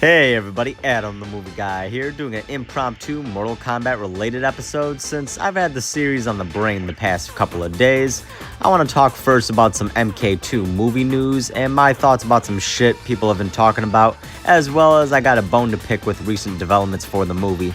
Hey everybody, Adam the Movie Guy here, doing an impromptu Mortal Kombat related episode. Since I've had the series on the brain the past couple of days, I want to talk first about some MK2 movie news and my thoughts about some shit people have been talking about, as well as I got a bone to pick with recent developments for the movie.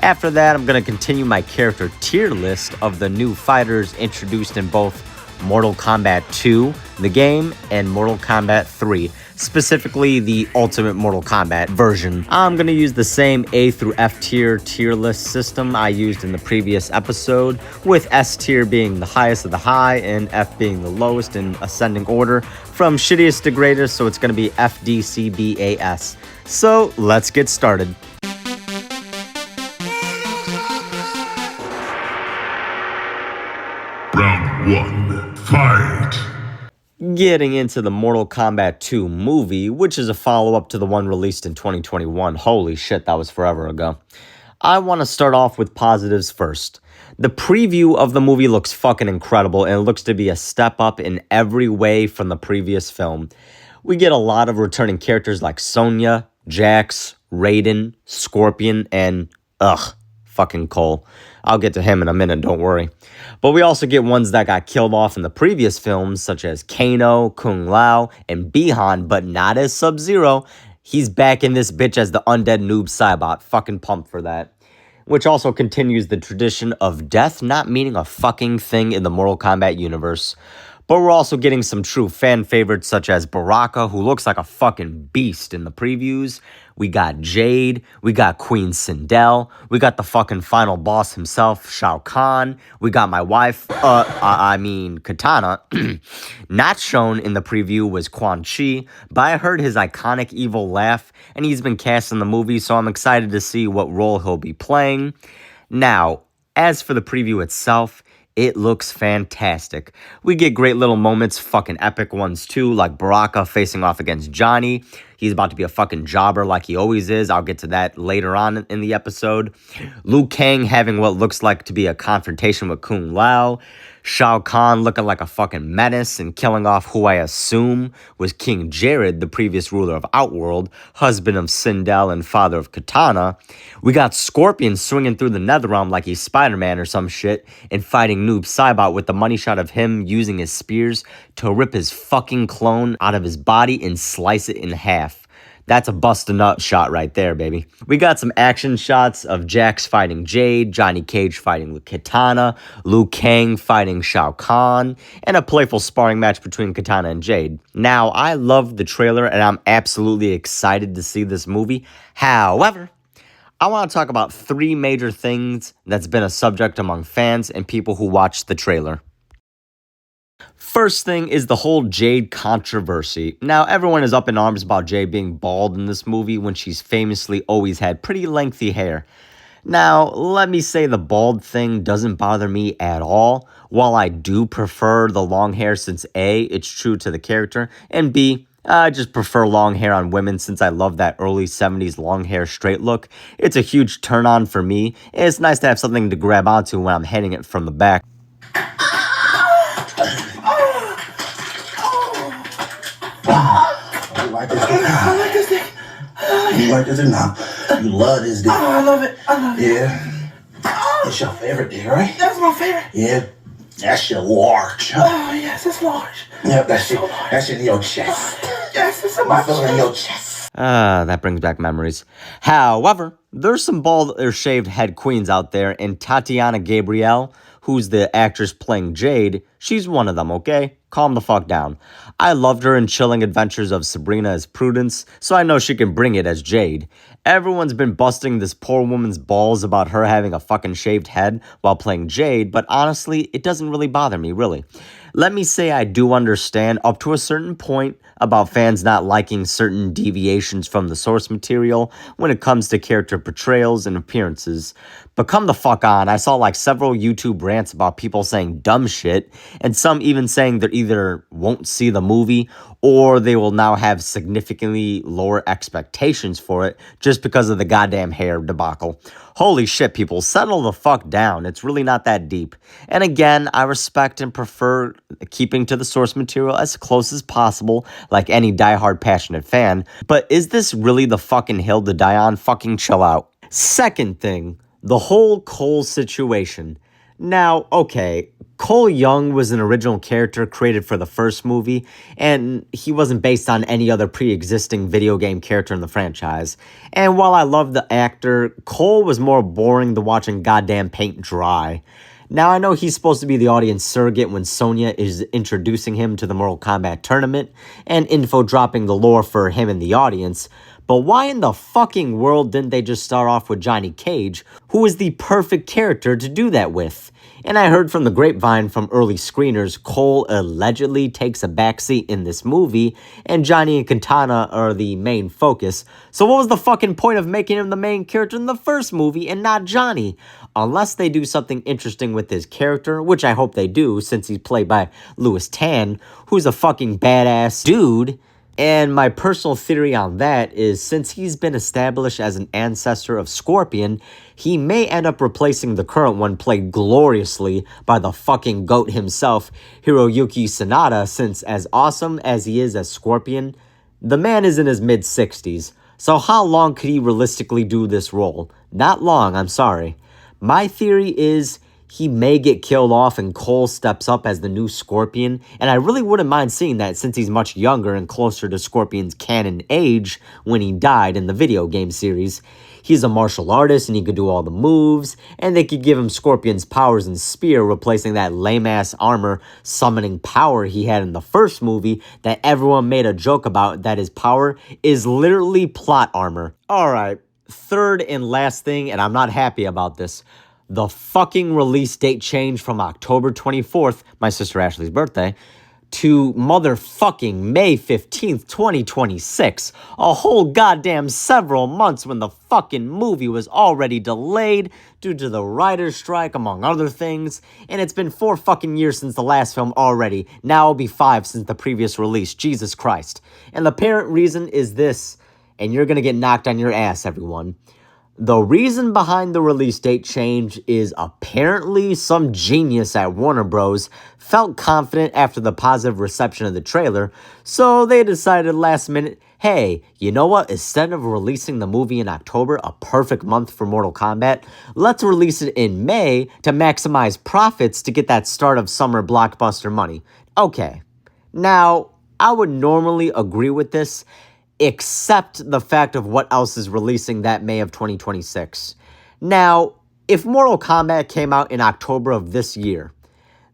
After that, I'm going to continue my character tier list of the new fighters introduced in both Mortal Kombat 2, the game, and Mortal Kombat 3. Specifically the Ultimate Mortal Kombat version. I'm going to use the same A through F tier list system I used in the previous episode, with S tier being the highest of the high and F being the lowest in ascending order from shittiest to greatest, so it's going to be F, D, C, B, A, S. So let's get started. Round 1, fight! Getting into the Mortal Kombat 2 movie, which is a follow-up to the one released in 2021. Holy shit, that was forever ago. I want to start off with positives first. The preview of the movie looks fucking incredible, and it looks to be a step up in every way from the previous film. We get a lot of returning characters like Sonya, Jax, Raiden, Scorpion, and fucking Cole. I'll get to him in a minute, don't worry. But we also get ones that got killed off in the previous films, such as Kano, Kung Lao, and Bihan, but not as Sub-Zero. He's back in this bitch as the undead noob Cybot. Fucking pumped for that. Which also continues the tradition of death not meaning a fucking thing in the Mortal Kombat universe. But we're also getting some true fan favorites such as Baraka, who looks like a fucking beast in the previews. We got Jade, we got Queen Sindel, we got the fucking final boss himself, Shao Kahn, we got my wife, Katana. Not shown in the preview was Quan Chi, but I heard his iconic evil laugh, and he's been cast in the movie, so I'm excited to see what role he'll be playing. Now, as for the preview itself, it looks fantastic. We get great little moments, fucking epic ones too, like Baraka facing off against Johnny. He's about to be a fucking jobber like he always is. I'll get to that later on in the episode. Liu Kang having what looks like to be a confrontation with Kung Lao. Shao Kahn looking like a fucking menace and killing off who I assume was King Jared, the previous ruler of Outworld, husband of Sindel and father of Katana. We got Scorpion swinging through the Netherrealm like he's Spider-Man or some shit and fighting Noob Saibot with the money shot of him using his spears to rip his fucking clone out of his body and slice it in half. That's a bust-a-nut shot right there, baby. We got some action shots of Jax fighting Jade, Johnny Cage fighting Katana, Liu Kang fighting Shao Kahn, and a playful sparring match between Katana and Jade. Now, I love the trailer, and I'm absolutely excited to see this movie. However, I want to talk about three major things that's been a subject among fans and people who watched the trailer. First thing is the whole Jade controversy. Now, everyone is up in arms about Jade being bald in this movie when she's famously always had pretty lengthy hair. Now, let me say the bald thing doesn't bother me at all. While I do prefer the long hair since A, it's true to the character, and B, I just prefer long hair on women since I love that early 70s long hair straight look. It's a huge turn on for me, and it's nice to have something to grab onto when I'm hitting it from the back. I like this dick. You like this or not? You love this dick. Oh, I love it. Yeah. It's your favorite dick, right? That's my favorite. Yeah. That's your large. Oh, yes, it's large. Yep, that's it. That's in your chest. Yes, it's in my Feel it in chest. your chest. That brings back memories. However, there's some bald or shaved head queens out there, and Tatiana Gabrielle, who's the actress playing Jade, she's one of them, okay? Calm the fuck down. I loved her in Chilling Adventures of Sabrina as Prudence, so I know she can bring it as Jade. Everyone's been busting this poor woman's balls about her having a fucking shaved head while playing Jade, but honestly, it doesn't really bother me, really. Let me say I do understand up to a certain point about fans not liking certain deviations from the source material when it comes to character portrayals and appearances, But come the fuck on, I saw like several YouTube rants about people saying dumb shit, and some even saying they either won't see the movie or they will now have significantly lower expectations for it just because of the goddamn hair debacle. Holy shit, people, settle the fuck down. It's really not that deep. And again, I respect and prefer keeping to the source material as close as possible, like any diehard passionate fan. But is this really the fucking hill to die on? Fucking chill out. Second thing, the whole Cole situation. Now, okay, Cole Young was an original character created for the first movie, and he wasn't based on any other pre-existing video game character in the franchise. And while I love the actor, Cole was more boring than watching goddamn paint dry. Now, I know he's supposed to be the audience surrogate when Sonya is introducing him to the Mortal Kombat tournament and info dropping the lore for him in the audience, but why in the fucking world didn't they just start off with Johnny Cage, who is the perfect character to do that with? And I heard from the grapevine from early screeners, Cole allegedly takes a backseat in this movie, and Johnny and Katana are the main focus. So what was the fucking point of making him the main character in the first movie and not Johnny? Unless they do something interesting with his character, which I hope they do, since he's played by Louis Tan, who's a fucking badass dude. And my personal theory on that is, since he's been established as an ancestor of Scorpion, he may end up replacing the current one played gloriously by the fucking GOAT himself, Hiroyuki Sanada, since as awesome as he is as Scorpion, the man is in his mid-60s. So how long could he realistically do this role? Not long, I'm sorry. My theory is he may get killed off and Cole steps up as the new Scorpion, and I really wouldn't mind seeing that since he's much younger and closer to Scorpion's canon age when he died in the video game series. He's a martial artist and he could do all the moves, and they could give him Scorpion's powers and spear, replacing that lame-ass armor summoning power he had in the first movie that everyone made a joke about, that his power is literally plot armor. Alright, third and last thing, and I'm not happy about this. The fucking release date change from October 24th, my sister Ashley's birthday, to motherfucking May 15th, 2026. A whole goddamn several months when the fucking movie was already delayed due to the writer's strike, among other things. And it's been 4 fucking years since the last film already. Now it'll be 5 since the previous release. Jesus Christ. And the apparent reason is this, and you're gonna get knocked on your ass, everyone. The reason behind the release date change is apparently some genius at Warner Bros. Felt confident after the positive reception of the trailer, so they decided last minute, hey, you know what, instead of releasing the movie in October, a perfect month for Mortal Kombat, let's release it in May to maximize profits to get that start of summer blockbuster money. Okay, now, I would normally agree with this, except the fact of what else is releasing that May of 2026. Now, if Mortal Kombat came out in October of this year,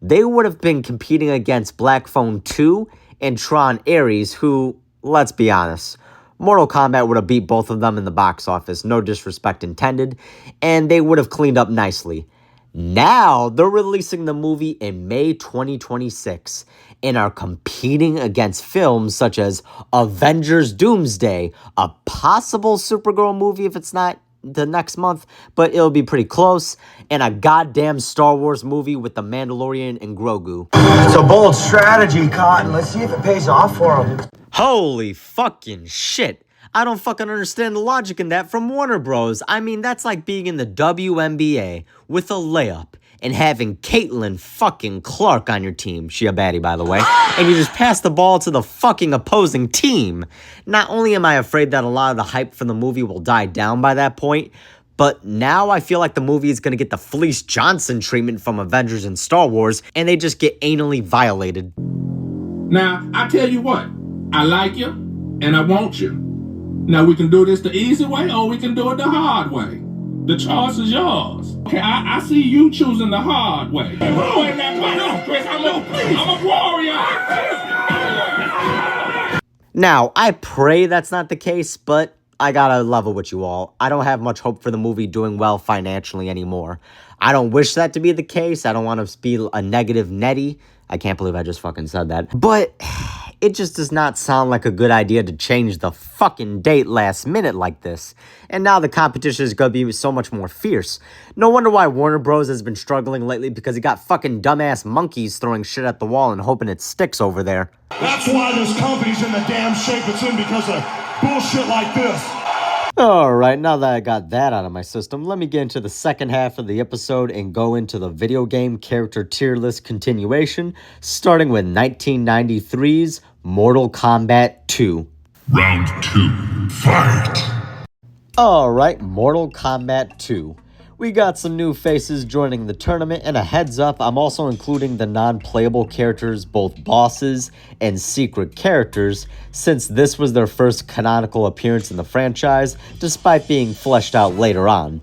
they would have been competing against Black Phone 2 and Tron Ares, who, let's be honest, Mortal Kombat would have beat both of them in the box office, no disrespect intended, and they would have cleaned up nicely. Now, they're releasing the movie in May 2026 and are competing against films such as Avengers Doomsday, a possible Supergirl movie if it's not the next month, but it'll be pretty close, and a goddamn Star Wars movie with The Mandalorian and Grogu. It's a bold strategy, Cotton. Let's see if it pays off for him. Holy fucking shit. I don't fucking understand the logic in that from Warner Bros. I mean, that's like being in the WNBA with a layup and having Caitlin fucking Clark on your team. She a baddie, by the way. And you just pass the ball to the fucking opposing team. Not only am I afraid that a lot of the hype for the movie will die down by that point, but now I feel like the movie is going to get the Felice Johnson treatment from Avengers and Star Wars, and they just get anally violated. Now, I tell you what, I like you, and I want you. Now, we can do this the easy way, or we can do it the hard way. The choice is yours. Okay, I see you choosing the hard way. Wait, now, Chris, I'm a warrior. Now, I pray that's not the case, but I gotta level with you all. I don't have much hope for the movie doing well financially anymore. I don't wish that to be the case. I don't want to be a negative Nettie. I can't believe I just fucking said that. But It just does not sound like a good idea to change the fucking date last minute like this. And now the competition is gonna be so much more fierce. No wonder why Warner Bros. Has been struggling lately, because he got fucking dumbass monkeys throwing shit at the wall and hoping it sticks over there. That's why this company's in the damn shape it's in, because of bullshit like this. Alright, now that I got that out of my system, let me get into the second half of the episode and go into the video game character tier list continuation, starting with 1993's Mortal Kombat 2. Round 2. Fight! Alright, Mortal Kombat 2. We got some new faces joining the tournament, and a heads up, I'm also including the non-playable characters, both bosses and secret characters, since this was their first canonical appearance in the franchise, despite being fleshed out later on.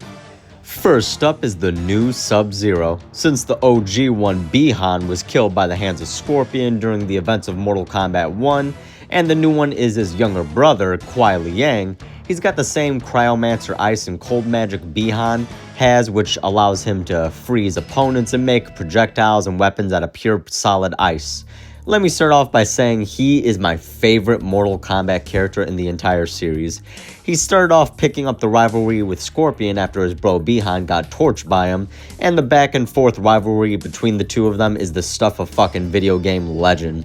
First up is the new Sub-Zero. Since the OG one, Bi-Han, was killed by the hands of Scorpion during the events of Mortal Kombat 1, and the new one is his younger brother, Kuai Liang. He's got the same Cryomancer Ice and Cold Magic Bi-Han has, which allows him to freeze opponents and make projectiles and weapons out of pure solid ice. Let me start off by saying he is my favorite Mortal Kombat character in the entire series. He started off picking up the rivalry with Scorpion after his bro Bi-Han got torched by him, and the back and forth rivalry between the two of them is the stuff of fucking video game legend.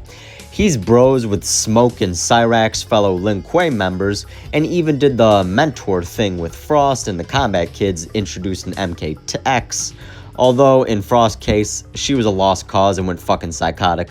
He's bros with Smoke and Cyrax's fellow Lin Kuei members, and even did the mentor thing with Frost and the Combat Kids, introducing MKX. Although, in Frost's case, she was a lost cause and went fucking psychotic.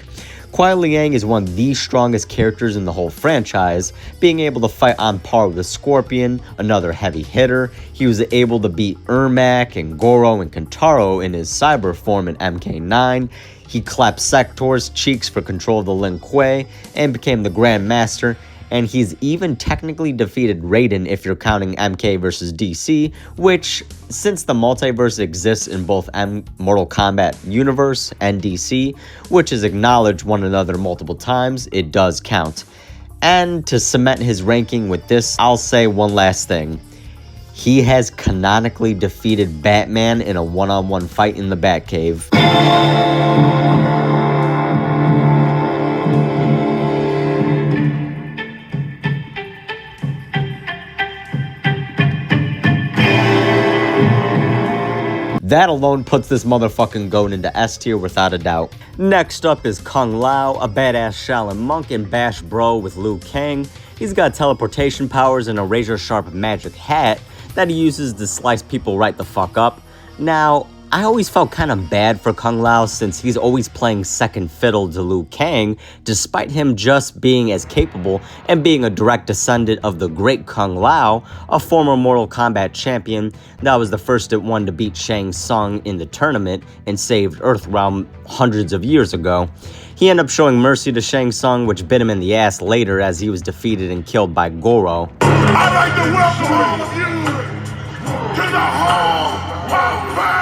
Kuai Liang is one of the strongest characters in the whole franchise, being able to fight on par with the Scorpion, another heavy hitter. He was able to beat Ermac and Goro and Kentaro in his cyber form in MK9. He clapped Sector's cheeks for control of the Lin Kuei and became the Grand Master, and he's even technically defeated Raiden if you're counting MK versus DC, which, since the multiverse exists in both Mortal Kombat universe and DC, which has acknowledged one another multiple times, it does count. And to cement his ranking with this, I'll say one last thing. He has canonically defeated Batman in a one-on-one fight in the Batcave. That alone puts this motherfucking goat into S tier without a doubt. Next up is Kung Lao, a badass Shaolin monk and bash bro with Liu Kang. He's got teleportation powers and a razor-sharp magic hat that he uses to slice people right the fuck up. Now, I always felt kind of bad for Kung Lao since he's always playing second fiddle to Liu Kang, despite him just being as capable and being a direct descendant of the great Kung Lao, a former Mortal Kombat champion that was the first one to beat Shang Tsung in the tournament and saved Earthrealm hundreds of years ago. He ended up showing mercy to Shang Tsung, which bit him in the ass later as he was defeated and killed by Goro. I'd like to welcome all of you to the Hall of Fame!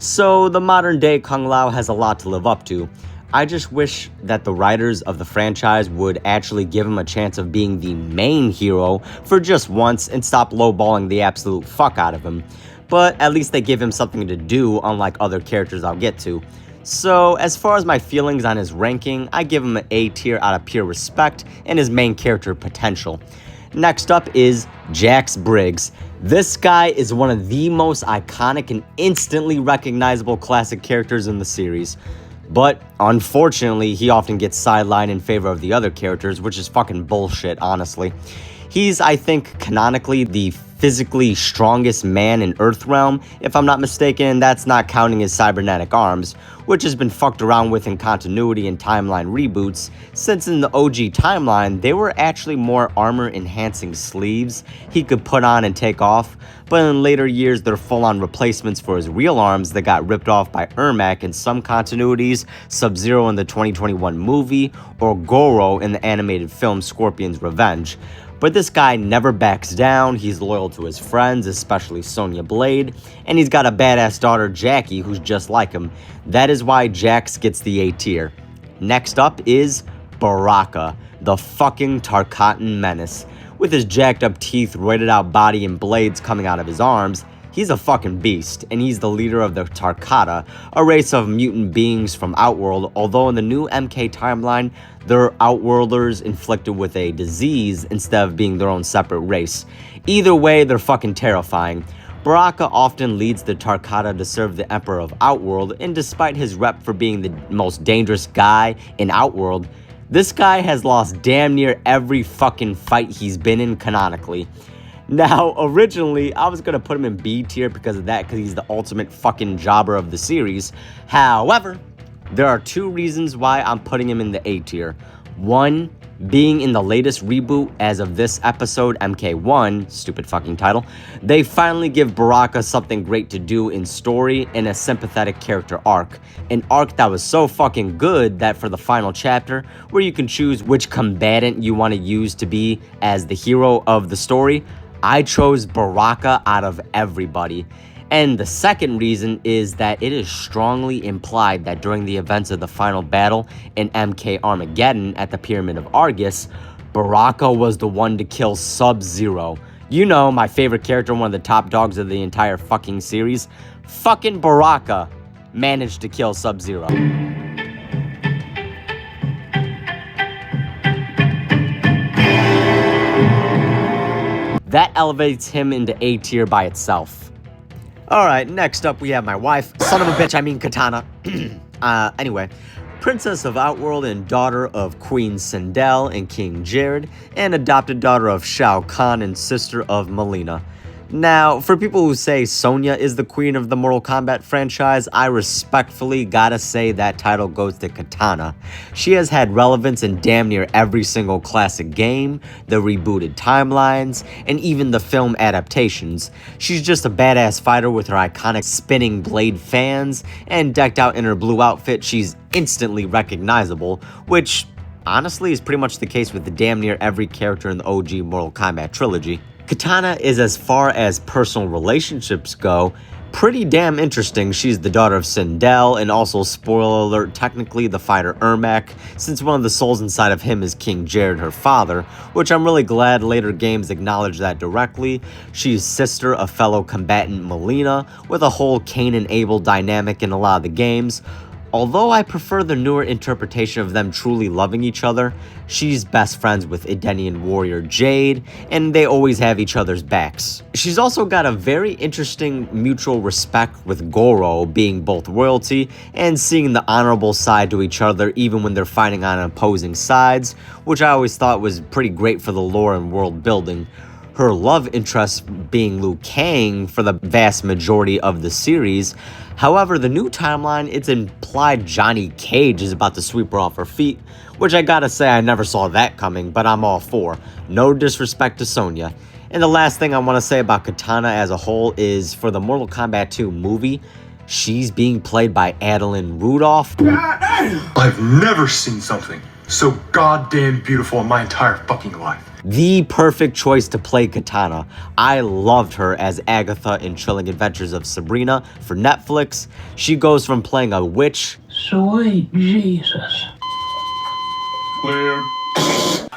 So the modern day Kung Lao has a lot to live up to. I just wish that the writers of the franchise would actually give him a chance of being the main hero for just once and stop lowballing the absolute fuck out of him. But at least they give him something to do, unlike other characters I'll get to. So, as far as my feelings on his ranking, I give him an A tier out of pure respect and his main character potential. Next up is Jax Briggs. This guy is one of the most iconic and instantly recognizable classic characters in the series. But, unfortunately, he often gets sidelined in favor of the other characters, which is fucking bullshit, honestly. He's, I think, canonically the physically strongest man in Earthrealm, if I'm not mistaken. That's not counting his cybernetic arms, which has been fucked around with in continuity and timeline reboots, since in the OG timeline, they were actually more armor-enhancing sleeves he could put on and take off, but in later years, they're full-on replacements for his real arms that got ripped off by Ermac in some continuities, Sub-Zero in the 2021 movie, or Goro in the animated film Scorpion's Revenge. But this guy never backs down, he's loyal to his friends, especially Sonya Blade, and he's got a badass daughter, Jackie, who's just like him. That is why Jax gets the A tier. Next up is Baraka, the fucking Tarkatan menace. With his jacked up teeth, roided out body, and blades coming out of his arms, He's a fucking beast, and he's the leader of the Tarkata, a race of mutant beings from Outworld, although in the new MK timeline, they're Outworlders inflicted with a disease instead of being their own separate race. Either way, they're fucking terrifying. Baraka often leads the Tarkata to serve the Emperor of Outworld, and despite his rep for being the most dangerous guy in Outworld, this guy has lost damn near every fucking fight he's been in canonically. Now, originally, I was gonna put him in B tier because of that, because he's the ultimate fucking jobber of the series. However, there are two reasons why I'm putting him in the A tier. One, being in the latest reboot as of this episode, MK1, stupid fucking title, they finally give Baraka something great to do in story and a sympathetic character arc. An arc that was so fucking good that for the final chapter, where you can choose which combatant you want to use to be as the hero of the story, I chose Baraka out of everybody. And the second reason is that it is strongly implied that during the events of the final battle in MK Armageddon at the Pyramid of Argus, Baraka was the one to kill Sub-Zero. You know, my favorite character, one of the top dogs of the entire fucking series. Fucking Baraka managed to kill Sub-Zero. That elevates him into A tier by itself. Alright, next up we have my wife. Son of a bitch, I mean Katana. Anyway, Princess of Outworld and daughter of Queen Sindel and King Jared, and adopted daughter of Shao Kahn and sister of Melina. Now, for people who say Sonya is the queen of the Mortal Kombat franchise, I respectfully gotta say that title goes to Katana. She has had relevance in damn near every single classic game, the rebooted timelines, and even the film adaptations. She's just a badass fighter with her iconic spinning blade fans, and decked out in her blue outfit, she's instantly recognizable, which honestly is pretty much the case with the damn near every character in the OG Mortal Kombat trilogy. Katana is, as far as personal relationships go, pretty damn interesting. She's the daughter of Sindel, and also, spoiler alert, technically the fighter Ermac, since one of the souls inside of him is King Jared, her father, which I'm really glad later games acknowledge that directly. She's sister of fellow combatant Melina, with a whole Cain and Abel dynamic in a lot of the games. Although I prefer the newer interpretation of them truly loving each other, she's best friends with Edenian warrior Jade, and they always have each other's backs. She's also got a very interesting mutual respect with Goro, being both royalty and seeing the honorable side to each other even when they're fighting on opposing sides, which I always thought was pretty great for the lore and world building. Her love interest being Liu Kang for the vast majority of the series. However, the new timeline, it's implied Johnny Cage is about to sweep her off her feet, which I gotta say I never saw that coming, but I'm all for. No disrespect to Sonya. And the last thing I want to say about Katana as a whole is for the Mortal Kombat 2 movie, she's being played by Adeline Rudolph. I've never seen something so goddamn beautiful in my entire fucking life. The perfect choice to play Katana. I loved her as Agatha in Chilling Adventures of Sabrina for Netflix. She goes from playing a witch. Sweet Jesus. Clear. Does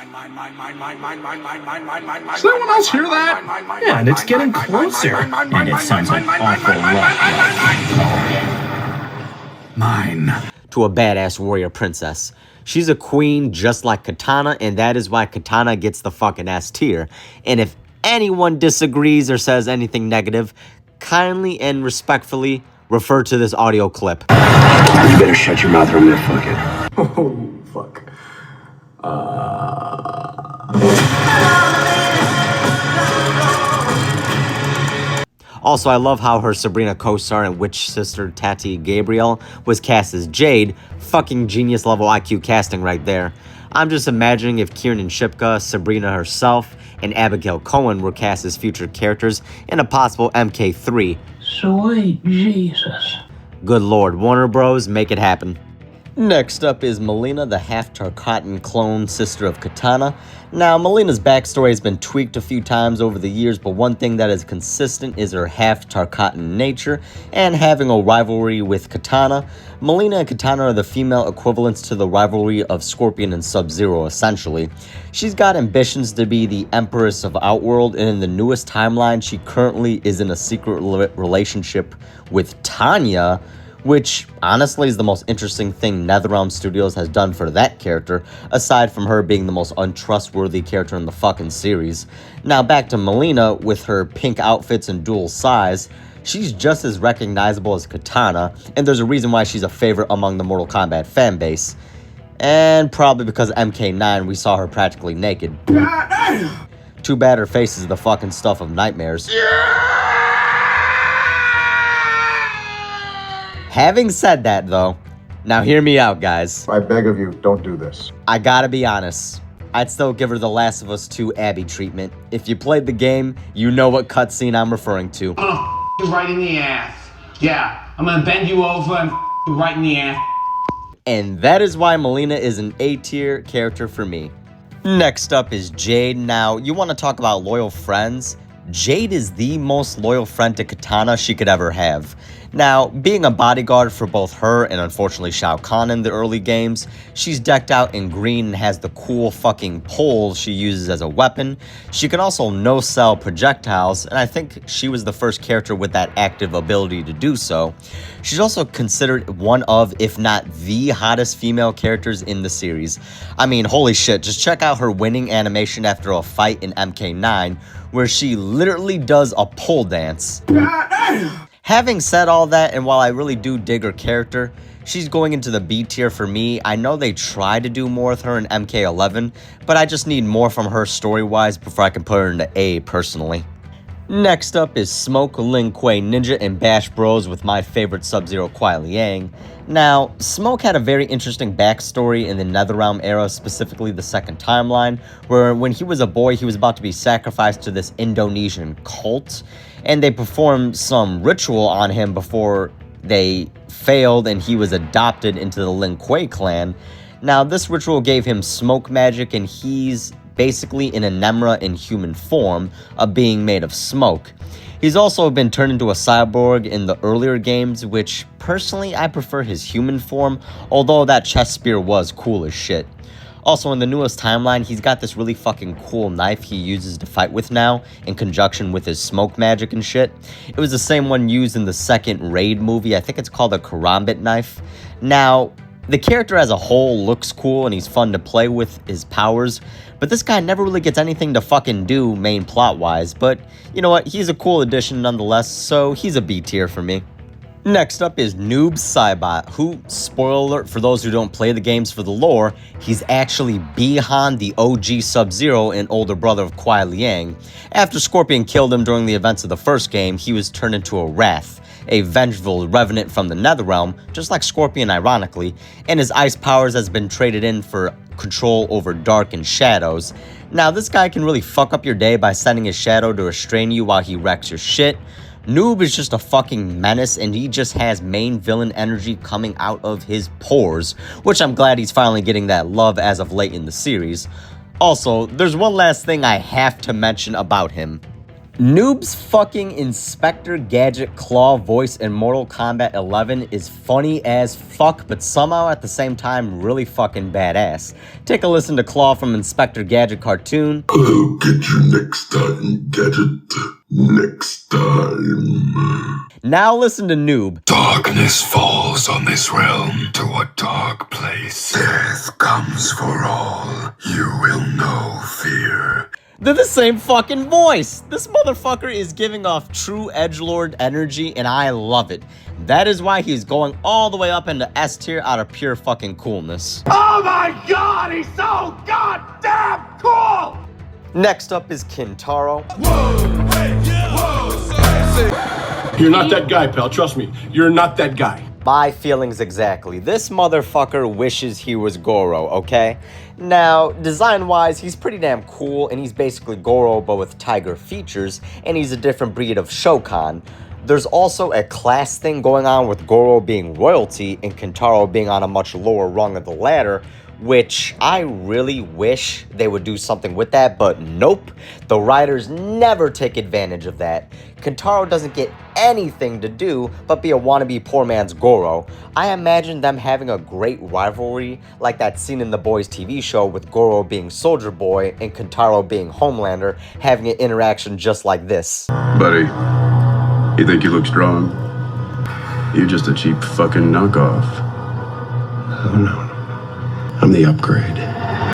anyone else hear that? Yeah, and it's getting closer. And it sounds like awful luck. Mine. To a badass warrior princess. She's a queen just like Katana, and that is why Katana gets the fucking S tier. And if anyone disagrees or says anything negative, kindly and respectfully refer to this audio clip. You better shut your mouth or I'm gonna fuck it. Oh, fuck. Also, I love how her Sabrina co-star and witch sister Tati Gabriel was cast as Jade. Fucking genius level IQ casting right there. I'm just imagining if Kiernan Shipka, Sabrina herself, and Abigail Cohen were cast as future characters in a possible MK3. Sweet Jesus. Good lord, Warner Bros, make it happen. Next up is Mileena, the half-Tarkatan clone sister of Katana. Now, Melina's backstory has been tweaked a few times over the years, but one thing that is consistent is her half-Tarkatan nature and having a rivalry with Katana. Mileena and Katana are the female equivalents to the rivalry of Scorpion and Sub-Zero, essentially. She's got ambitions to be the Empress of Outworld, and in the newest timeline, she currently is in a secret relationship with Tanya, which honestly is the most interesting thing NetherRealm Studios has done for that character, aside from her being the most untrustworthy character in the fucking series. Now back to Mileena, with her pink outfits and dual size, she's just as recognizable as Katana, and there's a reason why she's a favorite among the Mortal Kombat fanbase. And probably because MK9 we saw her practically naked. Too bad her face is the fucking stuff of nightmares. Having said that, though, now hear me out, guys. I beg of you, don't do this. I gotta be honest. I'd still give her the Last of Us 2 Abby treatment. If you played the game, you know what cutscene I'm referring to. I'm gonna you right in the ass. Yeah, I'm gonna bend you over and you right in the ass. And that is why Mileena is an A-tier character for me. Next up is Jade. Now, you want to talk about loyal friends? Jade is the most loyal friend to Katana she could ever have. Now, being a bodyguard for both her and unfortunately Shao Kahn in the early games, she's decked out in green and has the cool fucking pole she uses as a weapon. She can also no-sell projectiles, and I think she was the first character with that active ability to do so. She's also considered one of, if not the hottest female characters in the series. I mean, holy shit, just check out her winning animation after a fight in MK9, where she literally does a pole dance. Having said all that, and while I really do dig her character, she's going into the B tier for me. I know they tried to do more with her in MK11, but I just need more from her story-wise before I can put her into A personally. Next up is Smoke, Lin Kuei Ninja, and Bash Bros with my favorite Sub-Zero Kuai Liang. Now, Smoke had a very interesting backstory in the NetherRealm era, specifically the second timeline, where when he was a boy, he was about to be sacrificed to this Indonesian cult, and they performed some ritual on him before they failed and he was adopted into the Lin Kuei clan. Now, this ritual gave him smoke magic, and he's basically an Anemra in human form, a being made of smoke. He's also been turned into a cyborg in the earlier games, which personally I prefer his human form, although that chest spear was cool as shit. Also, in the newest timeline, he's got this really fucking cool knife he uses to fight with now, in conjunction with his smoke magic and shit. It was the same one used in the second Raid movie. I think it's called a Karambit knife. Now, the character as a whole looks cool and he's fun to play with his powers, but this guy never really gets anything to fucking do main plot-wise. But you know what? He's a cool addition nonetheless, so he's a B tier for me. Next up is Noob Saibot, who, spoiler alert for those who don't play the games for the lore, he's actually Bi-Han, the OG Sub-Zero and older brother of Kuai Liang. After Scorpion killed him during the events of the first game, he was turned into a Wrath, a vengeful revenant from the Netherrealm, just like Scorpion ironically, and his ice powers has been traded in for control over dark and shadows. Now, this guy can really fuck up your day by sending his shadow to restrain you while he wrecks your shit. Noob is just a fucking menace, and he just has main villain energy coming out of his pores, which I'm glad he's finally getting that love as of late in the series. Also, there's one last thing I have to mention about him. Noob's fucking Inspector Gadget Claw voice in Mortal Kombat 11 is funny as fuck, but somehow at the same time really fucking badass. Take a listen to Claw from Inspector Gadget cartoon. I'll get you next time, Gadget. Next time. Now listen to Noob. Darkness falls on this realm to a dark place. Death comes for all. You will know fear. They're the same fucking voice. This motherfucker is giving off true edgelord energy, and I love it. That is why he's going all the way up into S tier out of pure fucking coolness. Oh my god, he's so goddamn cool! Next up is Kintaro. You're not that guy, pal. Trust me. You're not that guy. My feelings exactly. This motherfucker wishes he was Goro, okay? Now, design-wise, he's pretty damn cool, and he's basically Goro, but with tiger features, and he's a different breed of Shokan. There's also a class thing going on with Goro being royalty and Kentaro being on a much lower rung of the ladder, which I really wish they would do something with that, but nope. The writers never take advantage of that. Kentaro doesn't get anything to do but be a wannabe poor man's Goro. I imagine them having a great rivalry like that scene in The Boys TV show with Goro being Soldier Boy and Kentaro being Homelander, having an interaction just like this. Buddy, you think you look strong? You're just a cheap fucking knockoff. Oh no. I'm the upgrade.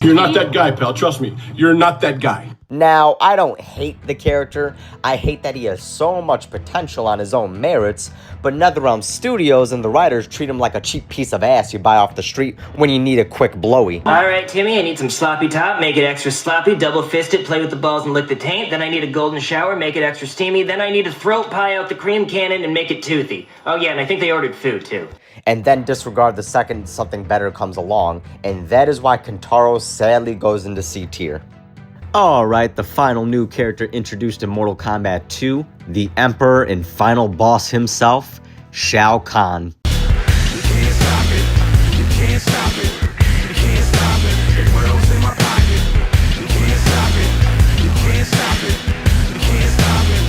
You're not that guy, pal. Trust me. You're not that guy. Now, I don't hate the character. I hate that he has so much potential on his own merits, but NetherRealm Studios and the writers treat him like a cheap piece of ass you buy off the street when you need a quick blowy. Alright, Timmy, I need some sloppy top, make it extra sloppy, double fist it, play with the balls and lick the taint. Then I need a golden shower, make it extra steamy. Then I need to throat pie out the cream cannon and make it toothy. Oh yeah, and I think they ordered food too. And then disregard the second something better comes along, and that is why Kentaro sadly goes into C tier. Alright, the final new character introduced in Mortal Kombat 2, the Emperor and final boss himself, Shao Kahn. You can't stop it. You can't stop it. You can't stop it. The world's in my pocket. You can't stop it. You can't stop it. You can't stop it.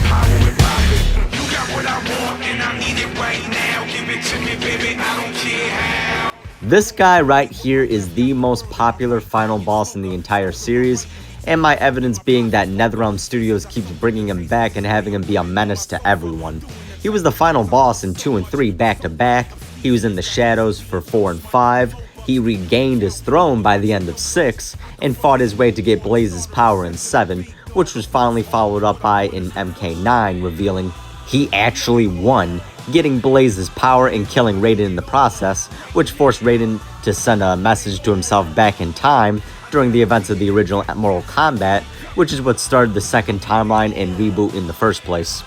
Power and profit. You got what I want and I need it right now. Give it to me, baby. I don't care how. This guy right here is the most popular final boss in the entire series, and my evidence being that NetherRealm Studios keeps bringing him back and having him be a menace to everyone. He was the final boss in 2 and 3 back to back, he was in the shadows for 4 and 5, he regained his throne by the end of 6, and fought his way to get Blaze's power in 7, which was finally followed up by in MK9, revealing he actually won, getting Blaze's power and killing Raiden in the process, which forced Raiden to send a message to himself back in time during the events of the original Mortal Kombat, which is what started the second timeline and reboot in the first place.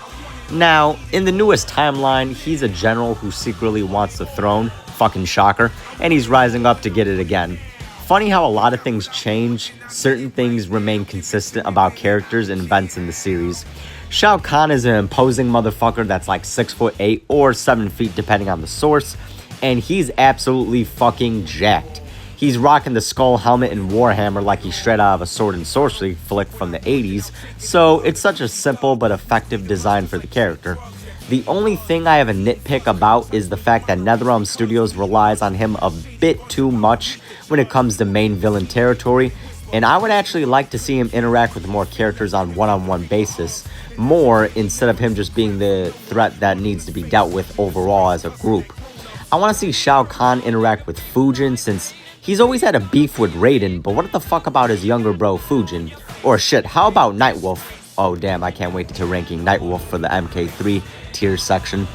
Now, in the newest timeline, he's a general who secretly wants the throne, fucking shocker, and he's rising up to get it again. Funny how a lot of things change, certain things remain consistent about characters and events in the series. Shao Kahn is an imposing motherfucker that's like 6'8" or 7 feet depending on the source, and he's absolutely fucking jacked. He's rocking the skull helmet and warhammer like he's straight out of a sword and sorcery flick from the 80s, so it's such a simple but effective design for the character. The only thing I have a nitpick about is the fact that NetherRealm Studios relies on him a bit too much when it comes to main villain territory, and I would actually like to see him interact with more characters on one-on-one basis, more instead of him just being the threat that needs to be dealt with overall as a group. I want to see Shao Kahn interact with Fujin since he's always had a beef with Raiden, but what the fuck about his younger bro Fujin? Or shit, how about Nightwolf? Oh damn, I can't wait to ranking Nightwolf for the MK3 tier section.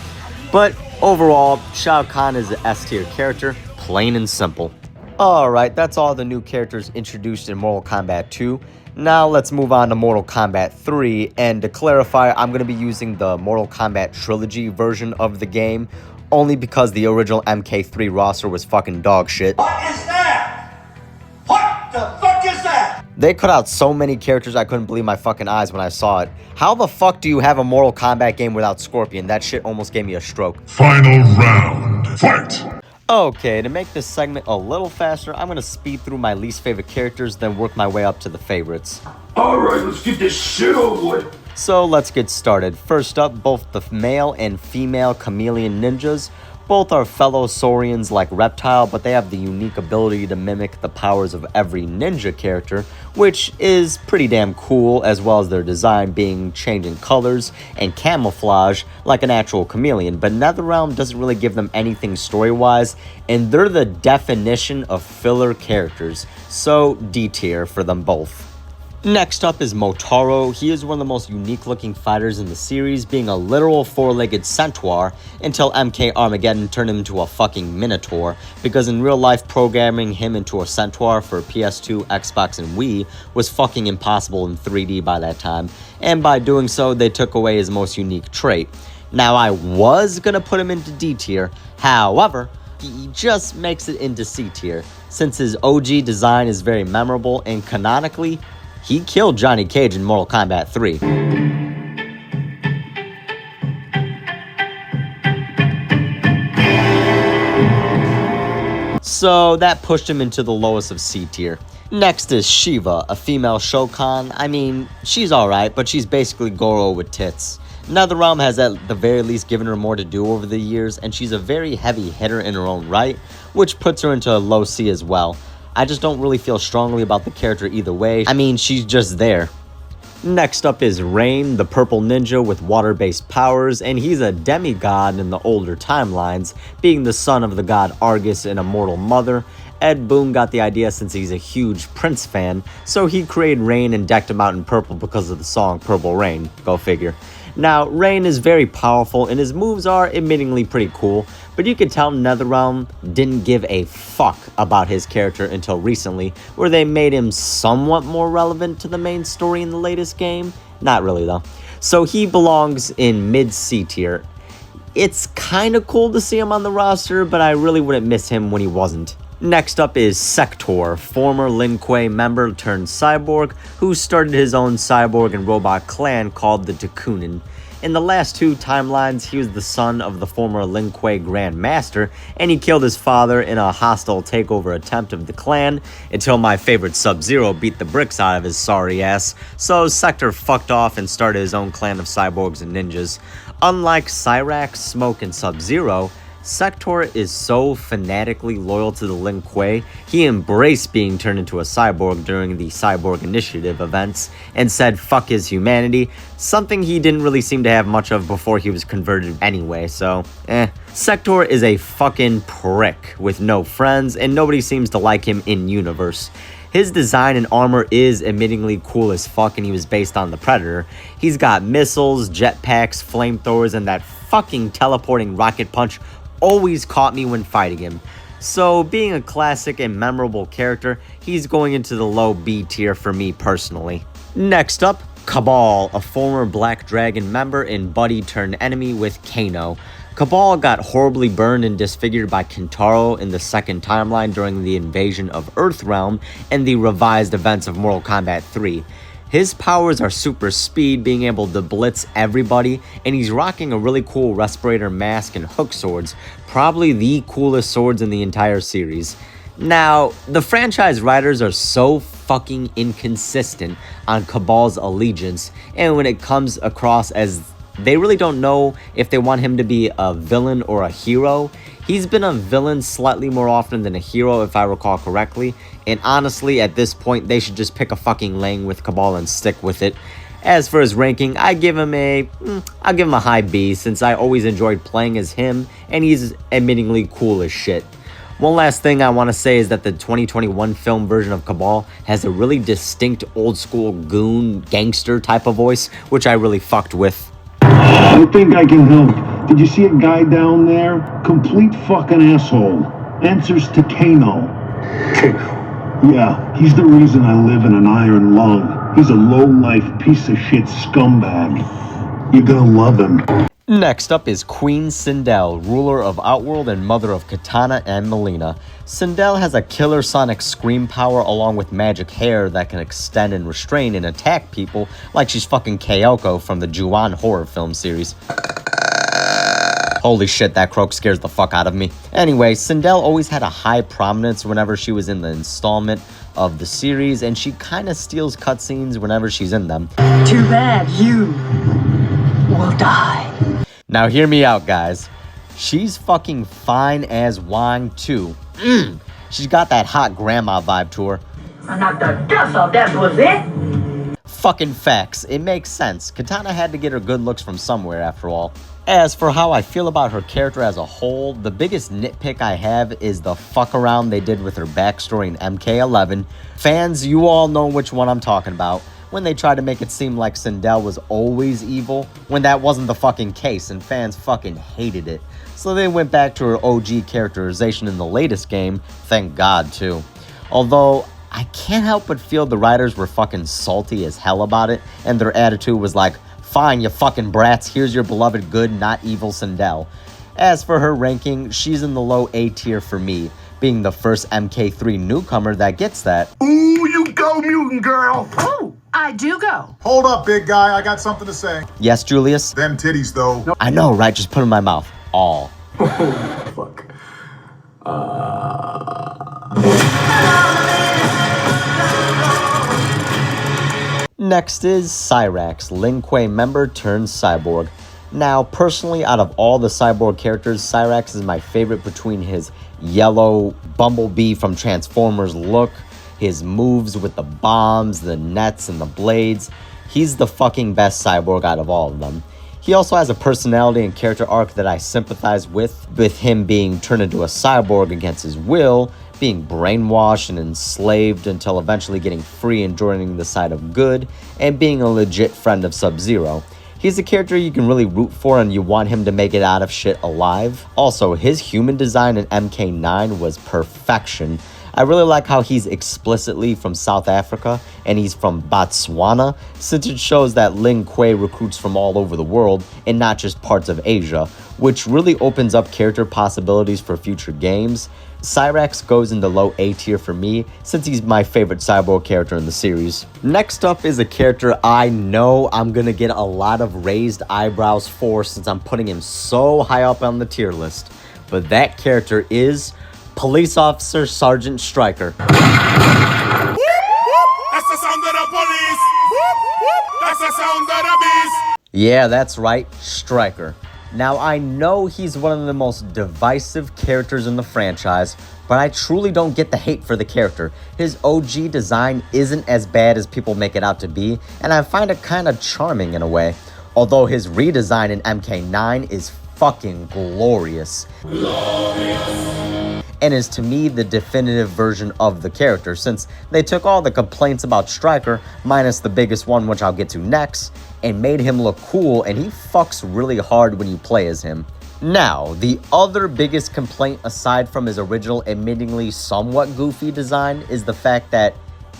But overall, Shao Kahn is an S tier character, plain and simple. Alright, that's all the new characters introduced in Mortal Kombat 2. Now let's move on to Mortal Kombat 3, and to clarify, I'm going to be using the Mortal Kombat Trilogy version of the game, only because the original MK3 roster was fucking dog shit. What is that? What the fuck is that? They cut out so many characters I couldn't believe my fucking eyes when I saw it. How the fuck do you have a Mortal Kombat game without Scorpion? That shit almost gave me a stroke. Final round. Fight! Okay, to make this segment a little faster, I'm going to speed through my least favorite characters, then work my way up to the favorites. Alright, let's get this shit over with. So let's get started. First up, both the male and female chameleon ninjas. Both are fellow Saurians like Reptile, but they have the unique ability to mimic the powers of every ninja character, which is pretty damn cool, as well as their design being changing colors and camouflage like an actual chameleon. But NetherRealm doesn't really give them anything story-wise, and they're the definition of filler characters, so D tier for them both. Next up is Motaro. He is one of the most unique looking fighters in the series, being a literal four-legged centaur until MK Armageddon turned him into a fucking minotaur, because in real life programming him into a centaur for PS2, Xbox, and Wii was fucking impossible in 3D by that time, and by doing so they took away his most unique trait. Now I was gonna put him into D tier, however, he just makes it into C tier, since his OG design is very memorable and canonically, he killed Johnny Cage in Mortal Kombat 3. so that pushed him into the lowest of C tier. Next is Shiva, a female Shokan. I mean, she's alright, but she's basically Goro with tits. NetherRealm has at the very least given her more to do over the years, and she's a very heavy hitter in her own right, which puts her into a low C as well. I just don't really feel strongly about the character either way. I mean, she's just there. Next up is Rain, the purple ninja with water-based powers, and he's a demigod in the older timelines, being the son of the god Argus and a mortal mother. Ed Boon got the idea since he's a huge Prince fan, so he created Rain and decked him out in purple because of the song Purple Rain, go figure. Now, Rain is very powerful and his moves are admittingly pretty cool, but you can tell NetherRealm didn't give a fuck about his character until recently, where they made him somewhat more relevant to the main story in the latest game. Not really though. So he belongs in mid-C tier. It's kinda cool to see him on the roster, but I really wouldn't miss him when he wasn't. Next up is Sector, former Lin Kuei member turned cyborg, who started his own cyborg and robot clan called the Dakunin. In the last two timelines, he was the son of the former Lin Kuei Grand Master, and he killed his father in a hostile takeover attempt of the clan, until my favorite Sub-Zero beat the bricks out of his sorry ass, so Sector fucked off and started his own clan of cyborgs and ninjas. Unlike Cyrax, Smoke, and Sub-Zero, Sector is so fanatically loyal to the Lin Kuei, he embraced being turned into a cyborg during the Cyborg Initiative events and said fuck his humanity, something he didn't really seem to have much of before he was converted anyway, so Sector is a fucking prick with no friends and nobody seems to like him in-universe. His design and armor is admittingly cool as fuck and he was based on the Predator. He's got missiles, jetpacks, flamethrowers, and that fucking teleporting rocket punch always caught me when fighting him. So being a classic and memorable character, he's going into the low B tier for me personally. Next up, Cabal, a former Black Dragon member and buddy turned enemy with Kano. Cabal got horribly burned and disfigured by Kintaro in the second timeline during the invasion of Earthrealm and the revised events of Mortal Kombat 3. His powers are super speed, being able to blitz everybody, and he's rocking a really cool respirator mask and hook swords, probably the coolest swords in the entire series. Now, the franchise writers are so fucking inconsistent on Cabal's allegiance, and when it comes across as they really don't know if they want him to be a villain or a hero. He's been a villain slightly more often than a hero if I recall correctly, and honestly at this point they should just pick a fucking lane with Cabal and stick with it. As for his ranking, I'll give him a high B since I always enjoyed playing as him and he's admittingly cool as shit. One last thing I want to say is that the 2021 film version of Cabal has a really distinct old school goon gangster type of voice, which I really fucked with. I think I can help. Did you see a guy down there? Complete fucking asshole. Answers to Kano. Kano? Yeah, he's the reason I live in an iron lung. He's a low-life piece of shit scumbag. You're gonna love him. Next up is Queen Sindel, ruler of Outworld and mother of Katana and Melina. Sindel has a killer sonic scream power along with magic hair that can extend and restrain and attack people like she's fucking Kyoko from the Ju-on horror film series. Holy shit, that croak scares the fuck out of me. Anyway, Sindel always had a high prominence whenever she was in the installment of the series, and she kinda steals cutscenes whenever she's in them. Too bad you will die. Now hear me out, guys. She's fucking fine as wine too. She's got that hot grandma vibe to her. I knocked the dust off that pussy. Fucking facts. It makes sense. Katana had to get her good looks from somewhere after all. As for how I feel about her character as a whole, the biggest nitpick I have is the fuck around they did with her backstory in MK11. Fans, you all know which one I'm talking about. When they tried to make it seem like Sindel was always evil, when that wasn't the fucking case and fans fucking hated it. So they went back to her OG characterization in the latest game, thank God too. Although, I can't help but feel the writers were fucking salty as hell about it, and their attitude was like, fine you fucking brats, here's your beloved good, not evil Sindel. As for her ranking, she's in the low A tier for me, being the first MK3 newcomer that gets that. Ooh, you go mutant girl! Oh, I do go. Hold up, big guy, I got something to say. Yes, Julius? Them titties, though. I know, right? Just put them in my mouth. All. Oh, fuck. Next is Cyrax, Lin Kuei member turned cyborg. Now, personally, out of all the cyborg characters, Cyrax is my favorite between his yellow Bumblebee from Transformers look, his moves with the bombs, the nets, and the blades. He's the fucking best cyborg out of all of them. He also has a personality and character arc that I sympathize with him being turned into a cyborg against his will, being brainwashed and enslaved until eventually getting free and joining the side of good, and being a legit friend of Sub-Zero. He's a character you can really root for and you want him to make it out of shit alive. Also, his human design in MK9 was perfection. I really like how he's explicitly from South Africa and he's from Botswana, since it shows that Lin Kuei recruits from all over the world and not just parts of Asia, which really opens up character possibilities for future games. Cyrax goes into low A tier for me, since he's my favorite cyborg character in the series. Next up is a character I know I'm gonna get a lot of raised eyebrows for, since I'm putting him so high up on the tier list. But that character is Police Officer Sergeant Stryker. That's the sound of the police. That's the sound of the beast. Yeah, that's right, Stryker. Now, I know he's one of the most divisive characters in the franchise, but I truly don't get the hate for the character. His OG design isn't as bad as people make it out to be, and I find it kind of charming in a way. Although his redesign in MK9 is fucking glorious. And is to me the definitive version of the character, since they took all the complaints about Stryker, minus the biggest one which I'll get to next, and made him look cool, and he fucks really hard when you play as him. Now, the other biggest complaint aside from his original admittingly somewhat goofy design is the fact that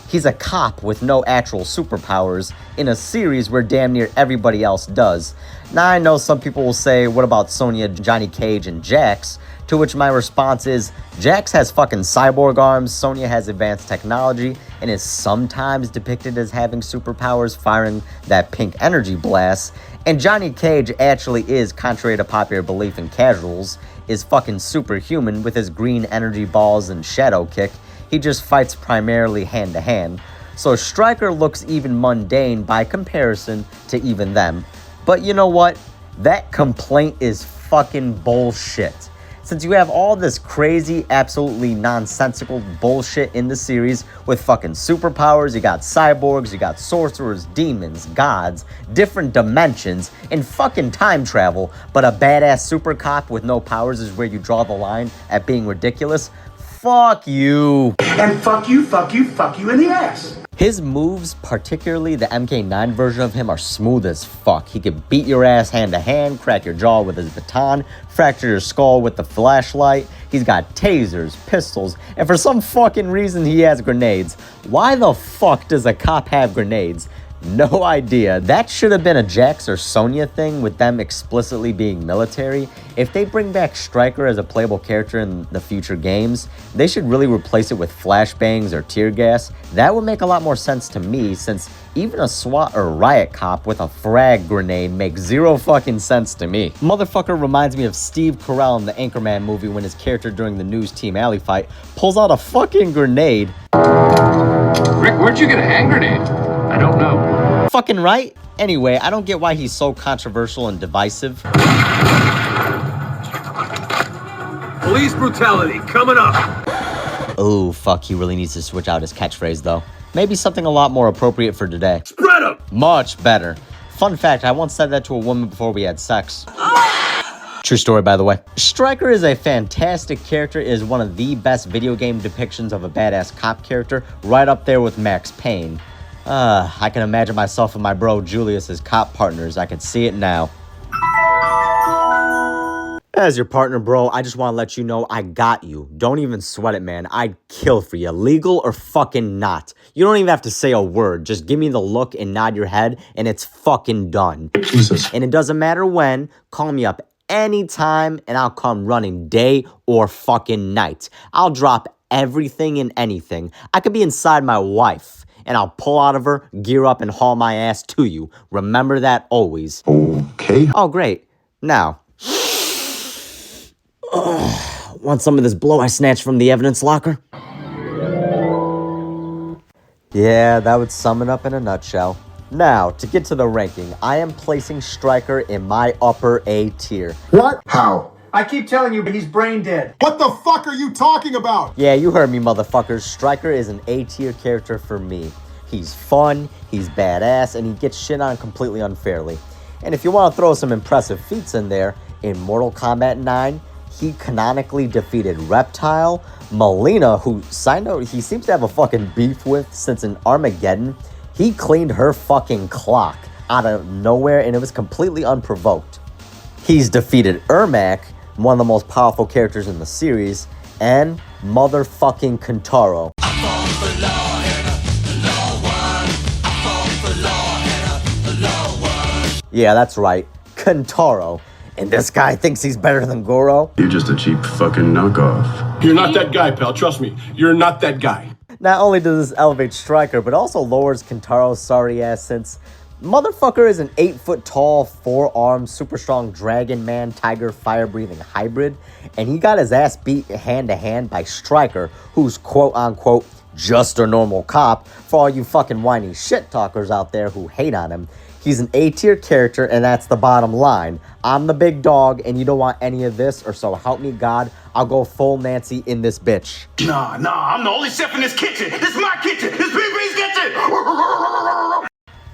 he's a cop with no actual superpowers in a series where damn near everybody else does. Now, I know some people will say, what about Sonya, Johnny Cage, and Jax? To which my response is, Jax has fucking cyborg arms, Sonya has advanced technology, and is sometimes depicted as having superpowers, firing that pink energy blast. And Johnny Cage actually is, contrary to popular belief in casuals, is fucking superhuman with his green energy balls and shadow kick. He just fights primarily hand to hand. So Stryker looks even mundane by comparison to even them. But you know what? That complaint is fucking bullshit. Since you have all this crazy, absolutely nonsensical bullshit in the series with fucking superpowers, you got cyborgs, you got sorcerers, demons, gods, different dimensions, and fucking time travel, but a badass super cop with no powers is where you draw the line at being ridiculous, fuck you. And fuck you in the ass. His moves, particularly the MK9 version of him, are smooth as fuck. He can beat your ass hand to hand, crack your jaw with his baton, fracture your skull with the flashlight. He's got tasers, pistols, and for some fucking reason he has grenades. Why the fuck does a cop have grenades? No idea. That should have been a Jax or Sonya thing with them explicitly being military. If they bring back Stryker as a playable character in the future games, they should really replace it with flashbangs or tear gas. That would make a lot more sense to me, since even a SWAT or riot cop with a frag grenade makes zero fucking sense to me. Motherfucker reminds me of Steve Carell in the Anchorman movie when his character during the News Team Alley fight pulls out a fucking grenade. Rick, where'd you get a hand grenade? I don't know. Fucking right? Anyway, I don't get why he's so controversial and divisive. Police brutality coming up. Oh, fuck, he really needs to switch out his catchphrase, though. Maybe something a lot more appropriate for today. Spread 'em! Much better. Fun fact, I once said that to a woman before we had sex. True story, by the way. Stryker is a fantastic character, is one of the best video game depictions of a badass cop character, right up there with Max Payne. I can imagine myself and my bro Julius as cop partners. I can see it now. As your partner, bro, I just want to let you know I got you. Don't even sweat it, man. I'd kill for you, legal or fucking not. You don't even have to say a word. Just give me the look and nod your head, and it's fucking done. Jesus. And it doesn't matter when. Call me up anytime, and I'll come running day or fucking night. I'll drop everything and anything. I could be inside my wife, and I'll pull out of her, gear up, and haul my ass to you. Remember that always. Okay. Oh, great. Now, Want some of this blow I snatched from the evidence locker? Yeah, that would sum it up in a nutshell. Now, to get to the ranking, I am placing Stryker in my upper A tier. What? How? I keep telling you, but he's brain dead. What the fuck are you talking about? Yeah, you heard me, motherfuckers. Stryker is an A tier character for me. He's fun, he's badass, and he gets shit on completely unfairly. And if you want to throw some impressive feats in there, in Mortal Kombat 9, he canonically defeated Reptile, Melina, who, side note, he seems to have a fucking beef with since in Armageddon. He cleaned her fucking clock out of nowhere, and it was completely unprovoked. He's defeated Ermac, one of the most powerful characters in the series, and motherfucking Kentaro. Yeah, that's right, Kentaro. And this guy thinks he's better than Goro? You're just a cheap fucking knockoff. You're not that guy, pal. Trust me. You're not that guy. Not only does this elevate Stryker, but also lowers Kentaro's sorry ass, since motherfucker is an 8-foot tall, 4-armed, super strong dragon man, tiger, fire-breathing hybrid, and he got his ass beat hand-to-hand by Stryker, who's quote-unquote just a normal cop. For all you fucking whiny shit talkers out there who hate on him, he's an A-tier character, and that's the bottom line. I'm the big dog, and you don't want any of this, or so help me God, I'll go full Nancy in this bitch. Nah, I'm the only chef in this kitchen. This is my kitchen. This is BB's kitchen.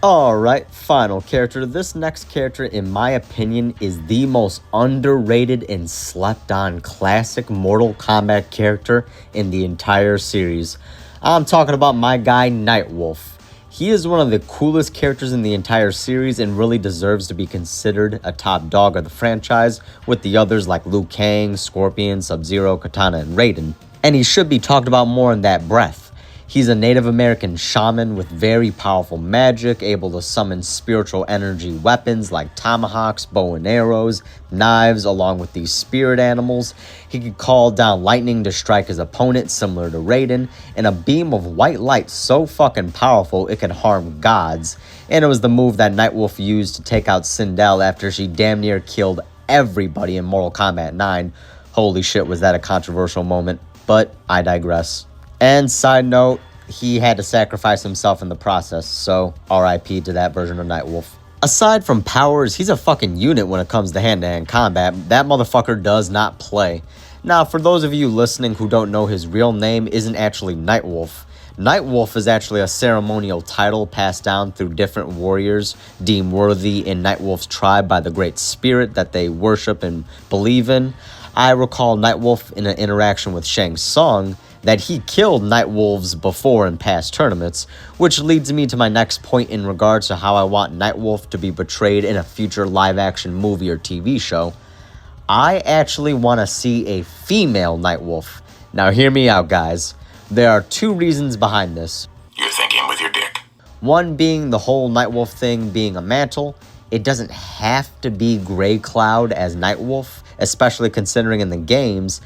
Alright, final character. This next character, in my opinion, is the most underrated and slept on classic Mortal Kombat character in the entire series. I'm talking about my guy, Nightwolf. He is one of the coolest characters in the entire series and really deserves to be considered a top dog of the franchise, with the others like Liu Kang, Scorpion, Sub-Zero, Katana, and Raiden. And he should be talked about more in that breath. He's a Native American shaman with very powerful magic, able to summon spiritual energy weapons like tomahawks, bow and arrows, knives, along with these spirit animals. He could call down lightning to strike his opponent, similar to Raiden, and a beam of white light so fucking powerful it could harm gods. And it was the move that Nightwolf used to take out Sindel after she damn near killed everybody in Mortal Kombat 9. Holy shit, was that a controversial moment, but I digress. And side note, he had to sacrifice himself in the process, so RIP to that version of Nightwolf. Aside from powers, he's a fucking unit when it comes to hand-to-hand combat. That motherfucker does not play. Now, for those of you listening who don't know, his real name isn't actually Nightwolf. Nightwolf is actually a ceremonial title passed down through different warriors deemed worthy in Nightwolf's tribe by the Great Spirit that they worship and believe in. I recall Nightwolf in an interaction with Shang Tsung that he killed Nightwolves before in past tournaments, which leads me to my next point in regards to how I want Nightwolf to be portrayed in a future live-action movie or TV show. I actually want to see a female Nightwolf. Now hear me out, guys. There are two reasons behind this. You're thinking with your dick. One being the whole Nightwolf thing being a mantle. It doesn't have to be Grey Cloud as Nightwolf, especially considering in the games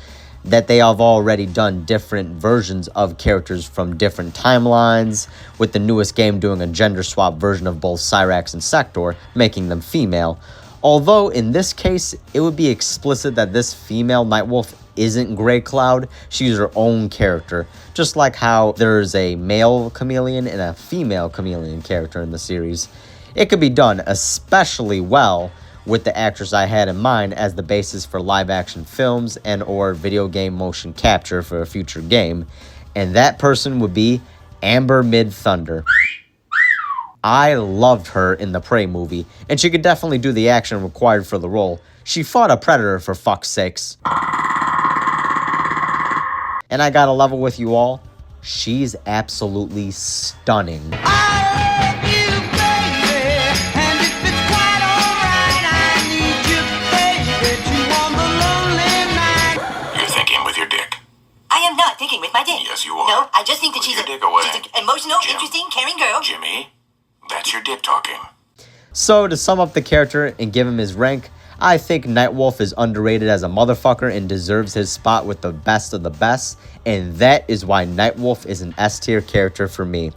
that they have already done different versions of characters from different timelines, with the newest game doing a gender swap version of both Cyrax and Sector, making them female. Although in this case, it would be explicit that this female Nightwolf isn't Grey Cloud, she's her own character, just like how there's a male chameleon and a female chameleon character in the series. It could be done especially well with the actress I had in mind as the basis for live-action films and or video game motion capture for a future game, and that person would be Amber Mid-Thunder. I loved her in the Prey movie, and she could definitely do the action required for the role. She fought a predator, for fuck's sakes. And I gotta level with you all, she's absolutely stunning. Thinking with my dick. Yes, you are. No, I just think that she's dick away. an emotional, Jim. interesting, caring girl. Jimmy, that's your dick talking. So, to sum up the character and give him his rank, I think Nightwolf is underrated as a motherfucker and deserves his spot with the best of the best, and that is why Nightwolf is an S-tier character for me.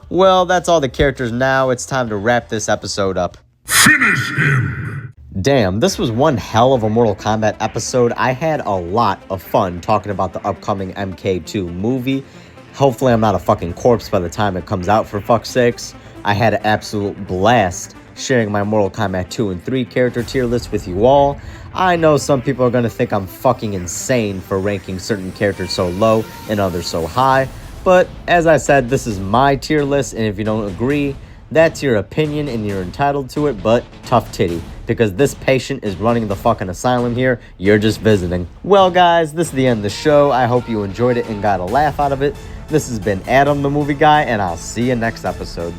Well, that's all the characters now. It's time to wrap this episode up. Finish him! Damn, this was one hell of a Mortal Kombat episode. I had a lot of fun talking about the upcoming MK2 movie. Hopefully I'm not a fucking corpse by the time it comes out, for fuck's sakes. I had an absolute blast sharing my Mortal Kombat 2 and 3 character tier list with you all. I know some people are going to think I'm fucking insane for ranking certain characters so low and others so high, but as I said, this is my tier list, and if you don't agree, that's your opinion and you're entitled to it, but tough titty, because this patient is running the fucking asylum here. You're just visiting. Well, guys, this is the end of the show. I hope you enjoyed it and got a laugh out of it. This has been Adam the Movie Guy, and I'll see you next episode.